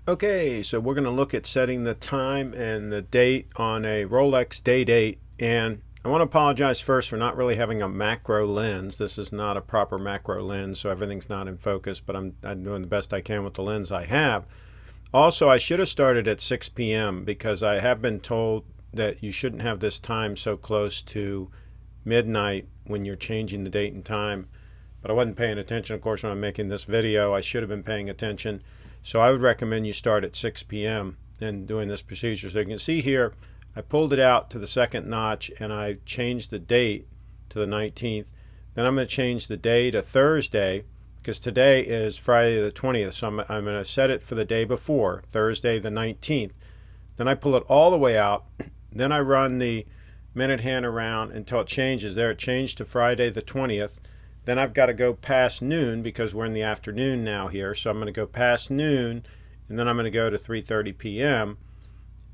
Okay, so we're going to look at setting the time and the date on a Rolex Day Date. And I want to apologize first for not really having a macro lens. This is not a proper macro lens, so everything's not in focus, but I'm doing the best I can with the lens I have. Also, I should have started at 6 p.m. because I have been told that you shouldn't have this time so close to midnight when you're changing the date and time. But I wasn't paying attention, of course, when I'm making this video. I should have been paying attention. So I would recommend you start at 6 p.m. and doing this procedure. So you can see here, I pulled it out to the second notch and I changed the date to the 19th. Then I'm going to change the day to Thursday because today is Friday the 20th. So I'm going to set it for the day before, Thursday the 19th. Then I pull it all the way out. Then I run the minute hand around until it changes. There it changed to Friday the 20th. Then I've got to go past noon because we're in the afternoon now here. So I'm going to go past noon and then I'm going to go to 3:30 p.m.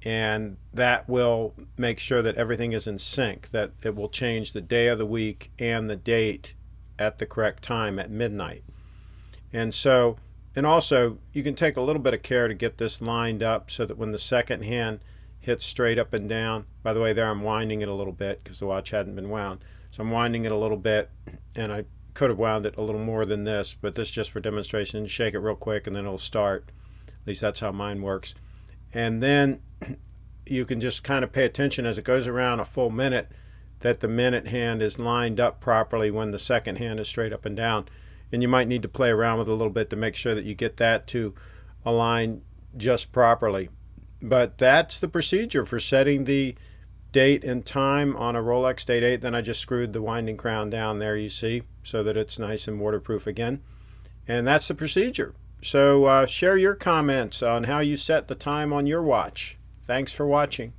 and that will make sure that everything is in sync, that it will change the day of the week and the date at the correct time at midnight. And also you can take a little bit of care to get this lined up so that when the second hand hits straight up and down, by the way, there I'm winding it a little bit because the watch hadn't been wound. So I'm winding it a little bit, and I could have wound it a little more than this, but this just for demonstration. Shake it real quick and then it'll start. At least that's how mine works. And then you can just kind of pay attention as it goes around a full minute that the minute hand is lined up properly when the second hand is straight up and down. And you might need to play around with it a little bit to make sure that you get that to align just properly. But that's the procedure for setting the date and time on a Rolex Day Date. Then I just screwed the winding crown down there, you see, so that it's nice and waterproof again. And that's the procedure. So share your comments on how you set the time on your watch. Thanks for watching.